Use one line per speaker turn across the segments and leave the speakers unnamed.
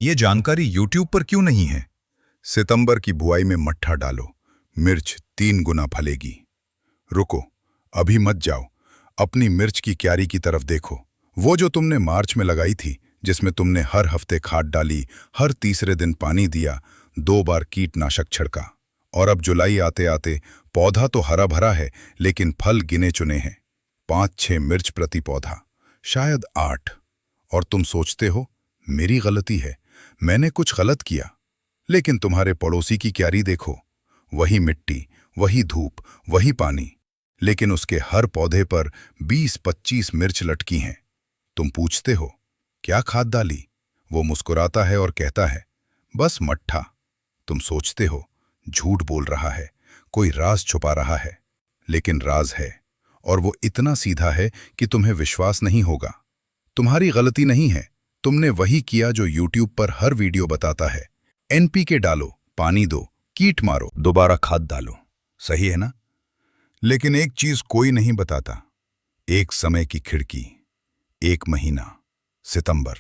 ये जानकारी YouTube पर क्यों नहीं है? सितंबर की बुआई में मट्ठा डालो, मिर्च 3 गुना फलेगी। रुको, अभी मत जाओ, अपनी मिर्च की क्यारी की तरफ देखो। वो जो तुमने मार्च में लगाई थी, जिसमें तुमने हर हफ्ते खाद डाली, हर तीसरे दिन पानी दिया, 2 बार कीटनाशक छिड़का। और अब जुलाई आते आते पौधा तो हरा भरा है, लेकिन फल गिने चुने हैं। 5-6 मिर्च प्रति पौधा, शायद 8। और तुम सोचते हो मेरी गलती है, मैंने कुछ गलत किया। लेकिन तुम्हारे पड़ोसी की क्यारी देखो, वही मिट्टी, वही धूप, वही पानी, लेकिन उसके हर पौधे पर 20-25 मिर्च लटकी हैं। तुम पूछते हो क्या खाद डाली? वो मुस्कुराता है और कहता है बस मट्ठा। तुम सोचते हो झूठ बोल रहा है, कोई राज छुपा रहा है। लेकिन राज है, और वो इतना सीधा है कि तुम्हें विश्वास नहीं होगा। तुम्हारी गलती नहीं है, तुमने वही किया जो YouTube पर हर वीडियो बताता है। NPK डालो, पानी दो, कीट मारो, दोबारा खाद डालो। सही है ना? लेकिन एक चीज कोई नहीं बताता, एक समय की खिड़की, एक महीना, सितंबर।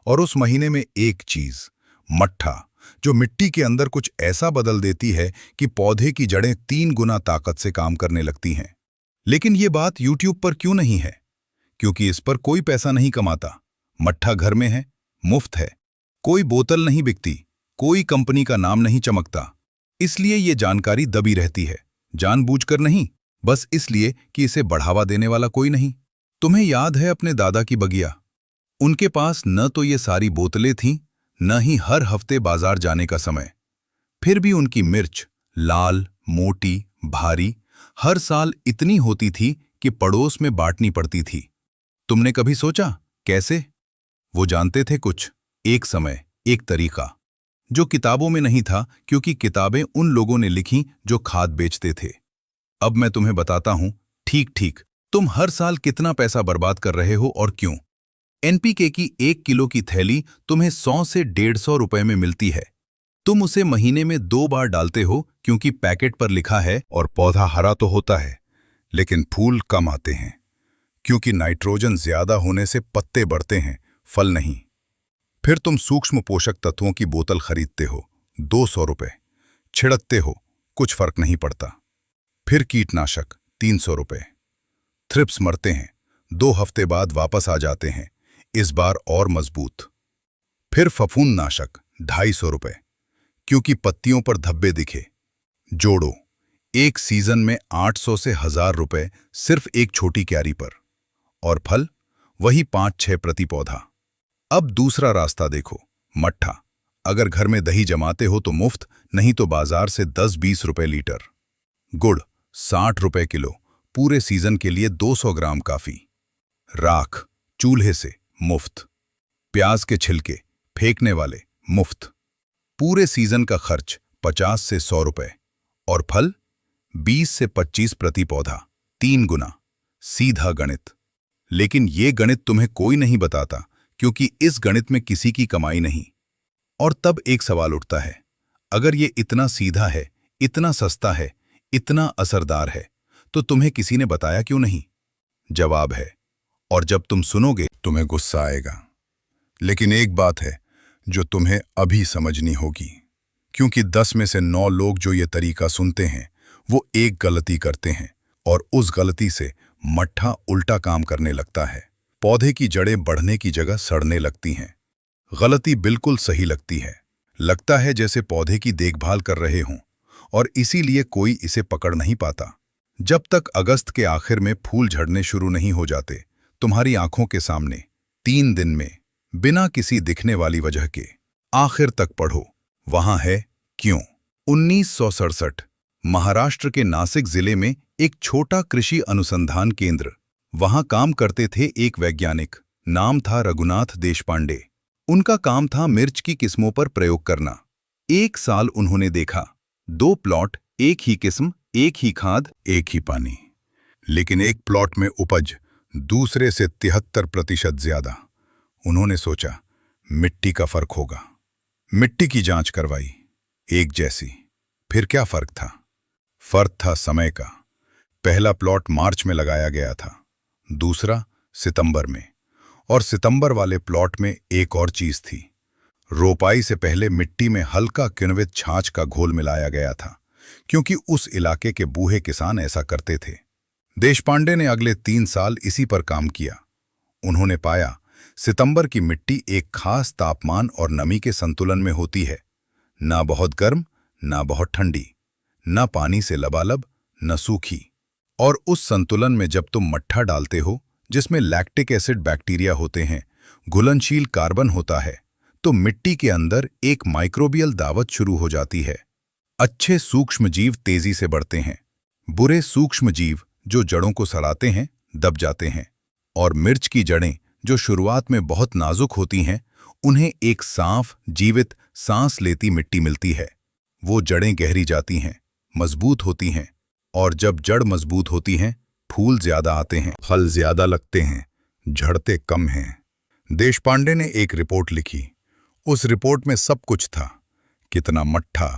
और उस महीने में एक चीज, मट्ठा, जो मिट्टी के अंदर कुछ ऐसा बदल देती है कि पौधे की जड़ें 3 गुना ताकत से काम करने लगती हैं। लेकिन ये बात YouTube पर क्यों नहीं है? क्योंकि इस पर कोई पैसा नहीं कमाता। मट्ठा घर में है, मुफ्त है, कोई बोतल नहीं बिकती, कोई कंपनी का नाम नहीं चमकता। इसलिए ये जानकारी दबी रहती है, जानबूझकर नहीं, बस इसलिए कि इसे बढ़ावा देने वाला कोई नहीं। तुम्हें याद है अपने दादा की बगिया? उनके पास न तो ये सारी बोतलें थीं, न ही हर हफ्ते बाजार जाने का समय। फिर भी उनकी मिर्च लाल, मोटी, भारी, हर साल इतनी होती थी कि पड़ोस में बांटनी पड़ती थी। तुमने कभी सोचा कैसे? वो जानते थे कुछ, एक समय, एक तरीका, जो किताबों में नहीं था, क्योंकि किताबें उन लोगों ने लिखीं जो खाद बेचते थे। अब मैं तुम्हें बताता हूं, ठीक ठीक, तुम हर साल कितना पैसा बर्बाद कर रहे हो और क्यों। NPK की 1 किलो की थैली तुम्हें 100 से 150 रुपए में मिलती है। तुम उसे महीने में 2 बार डालते हो, क्योंकि पैकेट पर लिखा है। और पौधा हरा तो होता है, लेकिन फूल कम आते हैं, क्योंकि नाइट्रोजन ज्यादा होने से पत्ते बढ़ते हैं, फल नहीं। फिर तुम सूक्ष्म पोषक तत्वों की बोतल खरीदते हो, 200 रुपए, छिड़कते हो, कुछ फर्क नहीं पड़ता। फिर कीटनाशक, 300 रुपए, थ्रिप्स मरते हैं, 2 हफ्ते बाद वापस आ जाते हैं, इस बार और मजबूत। फिर फफूंदनाशक, 250 रुपए, क्योंकि पत्तियों पर धब्बे दिखे। जोड़ो, एक सीजन में 800 से 1000 रुपए सिर्फ एक छोटी क्यारी पर। और फल वही 5-6 प्रति पौधा। अब दूसरा रास्ता देखो, मट्ठा। अगर घर में दही जमाते हो तो मुफ्त, नहीं तो बाजार से 10-20 रुपए लीटर। गुड़ 60 रुपए किलो, पूरे सीजन के लिए 200 ग्राम काफी। राख चूल्हे से मुफ्त। प्याज के छिलके फेंकने वाले मुफ्त। पूरे सीजन का खर्च 50 से 100 रुपए। और फल 20 से 25 प्रति पौधा, 3 गुना। सीधा गणित। लेकिन ये गणित तुम्हें कोई नहीं बताता, क्योंकि इस गणित में किसी की कमाई नहीं। और तब एक सवाल उठता है, अगर ये इतना सीधा है, इतना सस्ता है, इतना असरदार है, तो तुम्हें किसी ने बताया क्यों नहीं? जवाब है, और जब तुम सुनोगे तुम्हें गुस्सा आएगा। लेकिन एक बात है जो तुम्हें अभी समझनी होगी, क्योंकि 10 में से 9 लोग जो ये तरीका सुनते हैं, वो एक गलती करते हैं, और उस गलती से मट्ठा उल्टा काम करने लगता है। पौधे की जड़ें बढ़ने की जगह सड़ने लगती हैं। गलती बिल्कुल सही लगती है, लगता है जैसे पौधे की देखभाल कर रहे हों, और इसीलिए कोई इसे पकड़ नहीं पाता। जब तक अगस्त के आखिर में फूल झड़ने शुरू नहीं हो जाते, तुम्हारी आंखों के सामने 3 दिन में, बिना किसी दिखने वाली वजह के। आखिर तक पढ़ो, वहां है क्यों। 1967 महाराष्ट्र के नासिक जिले में एक छोटा कृषि अनुसंधान केंद्र। वहां काम करते थे एक वैज्ञानिक, नाम था रघुनाथ देशपांडे। उनका काम था मिर्च की किस्मों पर प्रयोग करना। एक साल उन्होंने देखा, 2 प्लॉट, एक ही किस्म, एक ही खाद, एक ही पानी। लेकिन एक प्लॉट में उपज दूसरे से 73% ज्यादा। उन्होंने सोचा मिट्टी का फर्क होगा। मिट्टी की जांच करवाई, एक जैसी। फिर क्या फर्क था? फर्क था समय का। पहला प्लॉट मार्च में लगाया गया था, दूसरा सितंबर में। और सितंबर वाले प्लॉट में एक और चीज थी, रोपाई से पहले मिट्टी में हल्का किण्वित छाछ का घोल मिलाया गया था, क्योंकि उस इलाके के बूढ़े किसान ऐसा करते थे। देशपांडे ने अगले 3 साल इसी पर काम किया। उन्होंने पाया सितंबर की मिट्टी एक खास तापमान और नमी के संतुलन में होती है, ना बहुत गर्म, ना बहुत ठंडी, ना पानी से लबालब, न सूखी। और उस संतुलन में जब तुम मट्ठा डालते हो, जिसमें लैक्टिक एसिड बैक्टीरिया होते हैं, घुलनशील कार्बन होता है, तो मिट्टी के अंदर एक माइक्रोबियल दावत शुरू हो जाती है। अच्छे सूक्ष्मजीव तेजी से बढ़ते हैं, बुरे सूक्ष्मजीव जो जड़ों को सड़ाते हैं दब जाते हैं, और मिर्च की जड़ें जो शुरुआत में बहुत नाजुक होती हैं, उन्हें एक साफ जीवित सांस लेती मिट्टी मिलती है। वो जड़ें गहरी जाती हैं, मजबूत होती हैं, और जब जड़ मजबूत होती हैं, फूल ज्यादा आते हैं, फल ज्यादा लगते हैं, झड़ते कम हैं। देशपांडे ने एक रिपोर्ट लिखी। उस रिपोर्ट में सब कुछ था, कितना मट्ठा,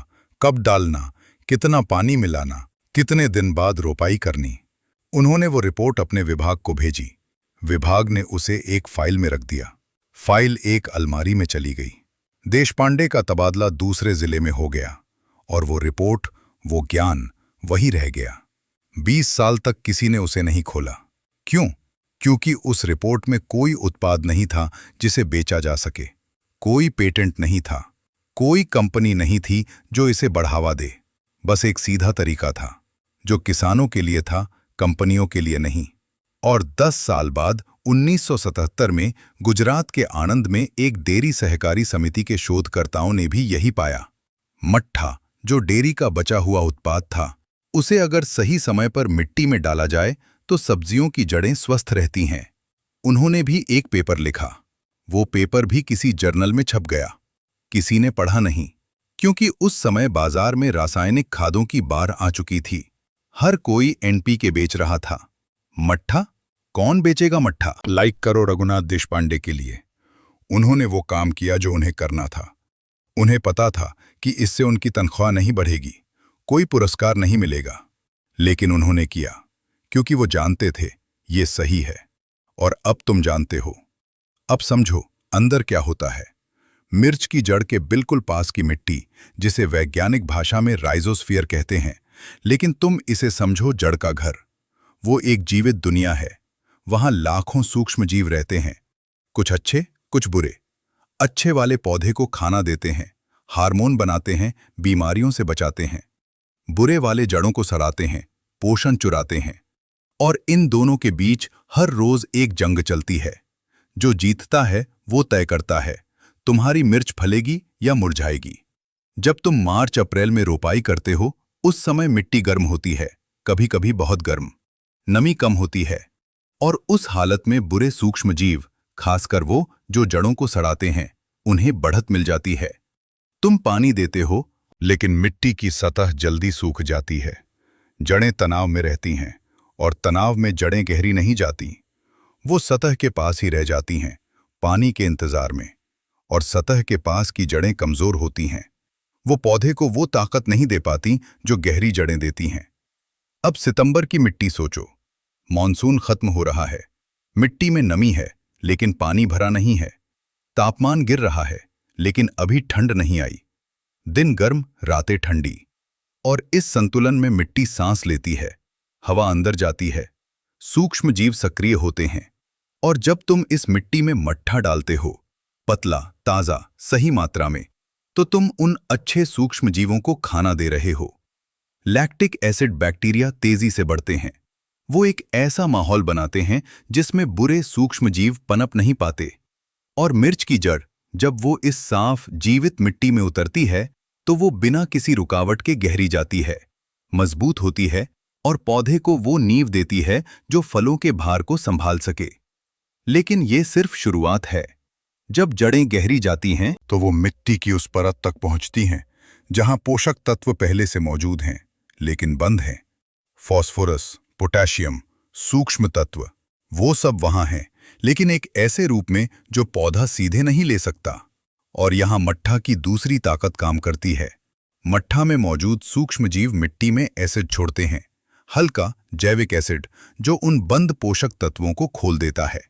कब डालना, कितना पानी मिलाना, कितने दिन बाद रोपाई करनी। उन्होंने वो रिपोर्ट अपने विभाग को भेजी। विभाग ने उसे एक फाइल में रख दिया। फाइल एक अलमारी में चली गई। देशपांडे का तबादला दूसरे जिले में हो गया, और वो रिपोर्ट, वो ज्ञान वही रह गया। 20 साल तक किसी ने उसे नहीं खोला। क्यों? क्योंकि उस रिपोर्ट में कोई उत्पाद नहीं था जिसे बेचा जा सके, कोई पेटेंट नहीं था, कोई कंपनी नहीं थी जो इसे बढ़ावा दे। बस एक सीधा तरीका था, जो किसानों के लिए था, कंपनियों के लिए नहीं। और 10 साल बाद 1977 में गुजरात के आणंद में एक डेयरी सहकारी समिति के शोधकर्ताओं ने भी यही पाया। मट्ठा, जो डेयरी का बचा हुआ उत्पाद था, उसे अगर सही समय पर मिट्टी में डाला जाए तो सब्जियों की जड़ें स्वस्थ रहती हैं। उन्होंने भी एक पेपर लिखा। वो पेपर भी किसी जर्नल में छप गया। किसी ने पढ़ा नहीं, क्योंकि उस समय बाजार में रासायनिक खादों की बाढ़ आ चुकी थी। हर कोई एनपीके बेच रहा था। मट्ठा? कौन बेचेगा मट्ठा? लाइक करो रघुनाथ देशपांडे के लिए। उन्होंने वो काम किया जो उन्हें करना था। उन्हें पता था कि इससे उनकी तनख्वाह नहीं बढ़ेगी, कोई पुरस्कार नहीं मिलेगा, लेकिन उन्होंने किया, क्योंकि वो जानते थे ये सही है। और अब तुम जानते हो। अब समझो अंदर क्या होता है। मिर्च की जड़ के बिल्कुल पास की मिट्टी, जिसे वैज्ञानिक भाषा में राइजोस्फीयर कहते हैं, लेकिन तुम इसे समझो जड़ का घर। वो एक जीवित दुनिया है। वहां लाखों सूक्ष्म जीव रहते हैं, कुछ अच्छे, कुछ बुरे। अच्छे वाले पौधे को खाना देते हैं, हार्मोन बनाते हैं, बीमारियों से बचाते हैं। बुरे वाले जड़ों को सड़ाते हैं, पोषण चुराते हैं। और इन दोनों के बीच हर रोज एक जंग चलती है। जो जीतता है वो तय करता है तुम्हारी मिर्च फलेगी या मुरझाएगी। जब तुम मार्च अप्रैल में रोपाई करते हो, उस समय मिट्टी गर्म होती है, कभी कभी बहुत गर्म, नमी कम होती है, और उस हालत में बुरे सूक्ष्मजीव, खासकर वो जो जड़ों को सड़ाते हैं, उन्हें बढ़त मिल जाती है। तुम पानी देते हो, लेकिन मिट्टी की सतह जल्दी सूख जाती है। जड़ें तनाव में रहती हैं, और तनाव में जड़ें गहरी नहीं जाती। वो सतह के पास ही रह जाती हैं, पानी के इंतजार में। और सतह के पास की जड़ें कमजोर होती हैं। वो पौधे को वो ताकत नहीं दे पाती जो गहरी जड़ें देती हैं। अब सितंबर की मिट्टी सोचो। मॉनसून खत्म हो रहा है, मिट्टी में नमी है, लेकिन पानी भरा नहीं है। तापमान गिर रहा है, लेकिन अभी ठंड नहीं आई। दिन गर्म, रातें ठंडी। और इस संतुलन में मिट्टी सांस लेती है, हवा अंदर जाती है, सूक्ष्म जीव सक्रिय होते हैं। और जब तुम इस मिट्टी में मट्ठा डालते हो, पतला, ताजा, सही मात्रा में, तो तुम उन अच्छे सूक्ष्म जीवों को खाना दे रहे हो। लैक्टिक एसिड बैक्टीरिया तेजी से बढ़ते हैं। वो एक ऐसा माहौल बनाते हैं जिसमें बुरे सूक्ष्म जीव पनप नहीं पाते। और मिर्च की जड़ जब वो इस साफ जीवित मिट्टी में उतरती है, तो वो बिना किसी रुकावट के गहरी जाती है, मजबूत होती है, और पौधे को वो नींव देती है जो फलों के भार को संभाल सके। लेकिन ये सिर्फ शुरुआत है। जब जड़ें गहरी जाती हैं, तो वो मिट्टी की उस परत तक पहुंचती हैं जहां पोषक तत्व पहले से मौजूद हैं, लेकिन बंद हैं। फास्फोरस, पोटेशियम, सूक्ष्म तत्व, वो सब वहां हैं, लेकिन एक ऐसे रूप में जो पौधा सीधे नहीं ले सकता। और यहां मट्ठा की दूसरी ताकत काम करती है। मट्ठा में मौजूद सूक्ष्म जीव मिट्टी में एसिड छोड़ते हैं, हल्का जैविक एसिड, जो उन बंद पोषक तत्वों को खोल देता है।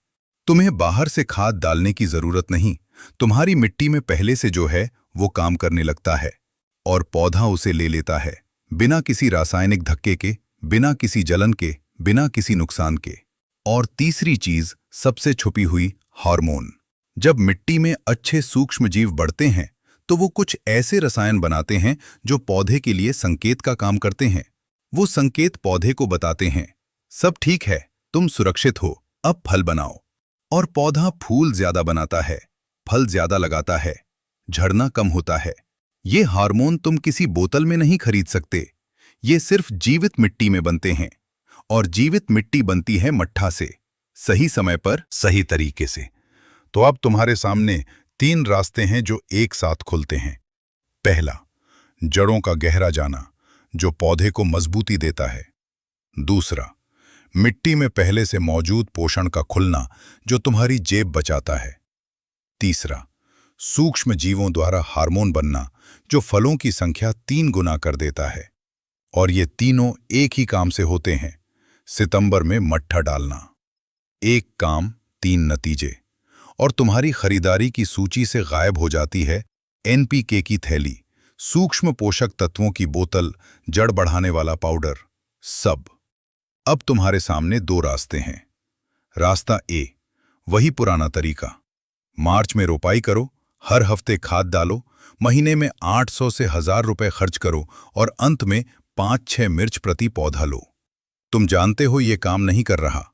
तुम्हें बाहर से खाद डालने की जरूरत नहीं। तुम्हारी मिट्टी में पहले से जो है वो काम करने लगता है और पौधा उसे ले लेता है, बिना किसी रासायनिक धक्के के, बिना किसी जलन के, बिना किसी नुकसान के। और तीसरी चीज, सबसे छुपी हुई, हार्मोन। जब मिट्टी में अच्छे सूक्ष्म जीव बढ़ते हैं तो वो कुछ ऐसे रसायन बनाते हैं जो पौधे के लिए संकेत का काम करते हैं। वो संकेत पौधे को बताते हैं, सब ठीक है, तुम सुरक्षित हो, अब फल बनाओ। और पौधा फूल ज्यादा बनाता है, फल ज्यादा लगाता है, झड़ना कम होता है। ये हार्मोन तुम किसी बोतल में नहीं खरीद सकते, ये सिर्फ जीवित मिट्टी में बनते हैं। और जीवित मिट्टी बनती है मट्ठा से, सही समय पर, सही तरीके से। तो अब तुम्हारे सामने 3 रास्ते हैं जो एक साथ खुलते हैं। पहला, जड़ों का गहरा जाना, जो पौधे को मजबूती देता है। दूसरा, मिट्टी में पहले से मौजूद पोषण का खुलना, जो तुम्हारी जेब बचाता है। तीसरा, सूक्ष्म जीवों द्वारा हार्मोन बनना, जो फलों की संख्या 3 गुना कर देता है। और ये तीनों एक ही काम से होते हैं, सितंबर में मट्ठा डालना। एक काम, 3 नतीजे। और तुम्हारी खरीदारी की सूची से गायब हो जाती है एनपीके की थैली, सूक्ष्म पोषक तत्वों की बोतल, जड़ बढ़ाने वाला पाउडर, सब। अब तुम्हारे सामने 2 रास्ते हैं। रास्ता ए, वही पुराना तरीका। मार्च में रोपाई करो, हर हफ्ते खाद डालो, महीने में 800 से 1000 रुपए खर्च करो और अंत में 5-6 मिर्च प्रति पौधा लो। तुम जानते हो ये काम नहीं कर रहा,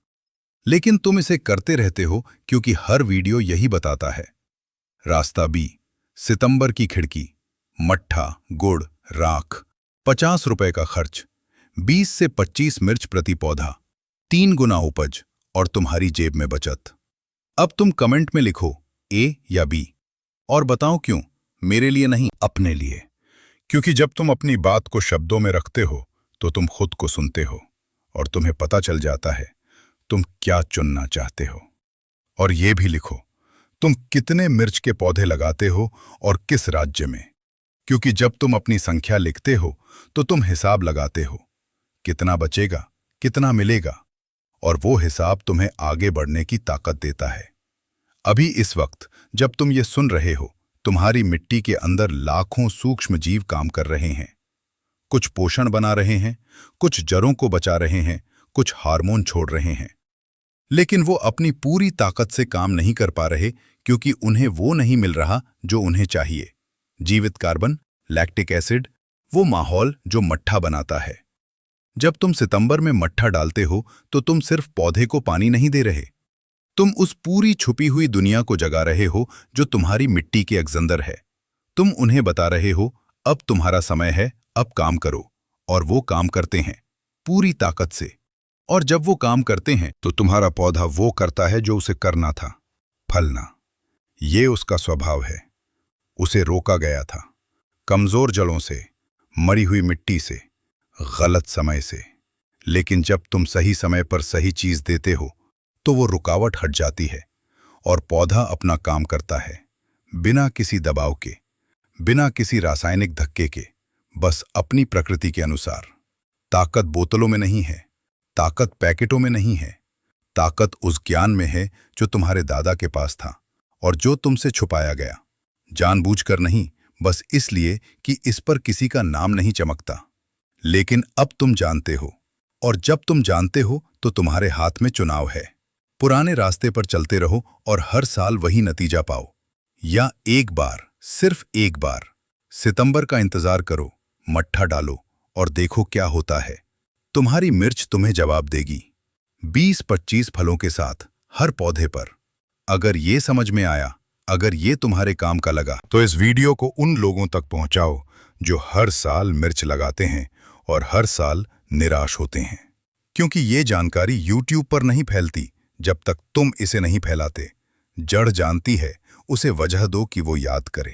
लेकिन तुम इसे करते रहते हो क्योंकि हर वीडियो यही बताता है। रास्ता बी, सितंबर की खिड़की, मट्ठा, गुड़, राख, 50 रुपए का खर्च, 20 से 25 मिर्च प्रति पौधा, 3 गुना उपज और तुम्हारी जेब में बचत। अब तुम कमेंट में लिखो ए या बी और बताओ क्यों, मेरे लिए नहीं, अपने लिए। क्योंकि जब तुम अपनी बात को शब्दों में रखते हो तो तुम खुद को सुनते हो और तुम्हें पता चल जाता है तुम क्या चुनना चाहते हो। और ये भी लिखो, तुम कितने मिर्च के पौधे लगाते हो और किस राज्य में। क्योंकि जब तुम अपनी संख्या लिखते हो तो तुम हिसाब लगाते हो, कितना बचेगा, कितना मिलेगा, और वो हिसाब तुम्हें आगे बढ़ने की ताकत देता है। अभी इस वक्त जब तुम ये सुन रहे हो, तुम्हारी मिट्टी के अंदर लाखों सूक्ष्म जीव काम कर रहे हैं। कुछ पोषण बना रहे हैं, कुछ जड़ों को बचा रहे हैं, कुछ हार्मोन छोड़ रहे हैं। लेकिन वो अपनी पूरी ताकत से काम नहीं कर पा रहे क्योंकि उन्हें वो नहीं मिल रहा जो उन्हें चाहिए। जीवित कार्बन, लैक्टिक एसिड, वो माहौल जो मट्ठा बनाता है। जब तुम सितंबर में मट्ठा डालते हो तो तुम सिर्फ पौधे को पानी नहीं दे रहे, तुम उस पूरी छुपी हुई दुनिया को जगा रहे हो जो तुम्हारी मिट्टी के अंदर है। तुम उन्हें बता रहे हो, अब तुम्हारा समय है, अब काम करो। और वो काम करते हैं पूरी ताकत से। और जब वो काम करते हैं तो तुम्हारा पौधा वो करता है जो उसे करना था, फलना। ये उसका स्वभाव है। उसे रोका गया था कमजोर जड़ों से, मरी हुई मिट्टी से, गलत समय से। लेकिन जब तुम सही समय पर सही चीज देते हो तो वो रुकावट हट जाती है और पौधा अपना काम करता है, बिना किसी दबाव के, बिना किसी रासायनिक धक्के के, बस अपनी प्रकृति के अनुसार। ताकत बोतलों में नहीं है, ताकत पैकेटों में नहीं है, ताकत उस ज्ञान में है जो तुम्हारे दादा के पास था और जो तुमसे छुपाया गया, जानबूझकर नहीं, बस इसलिए कि इस पर किसी का नाम नहीं चमकता। लेकिन अब तुम जानते हो, और जब तुम जानते हो तो तुम्हारे हाथ में चुनाव है। पुराने रास्ते पर चलते रहो और हर साल वही नतीजा पाओ, या एक बार, सिर्फ एक बार सितंबर का इंतजार करो, मट्ठा डालो और देखो क्या होता है। तुम्हारी मिर्च तुम्हें जवाब देगी, 20-25 फलों के साथ हर पौधे पर। अगर ये समझ में आया, अगर ये तुम्हारे काम का लगा, तो इस वीडियो को उन लोगों तक पहुंचाओ जो हर साल मिर्च लगाते हैं और हर साल निराश होते हैं। क्योंकि ये जानकारी YouTube पर नहीं फैलती जब तक तुम इसे नहीं फैलाते। जड़ जानती है, उसे वजह दो कि वो याद करे।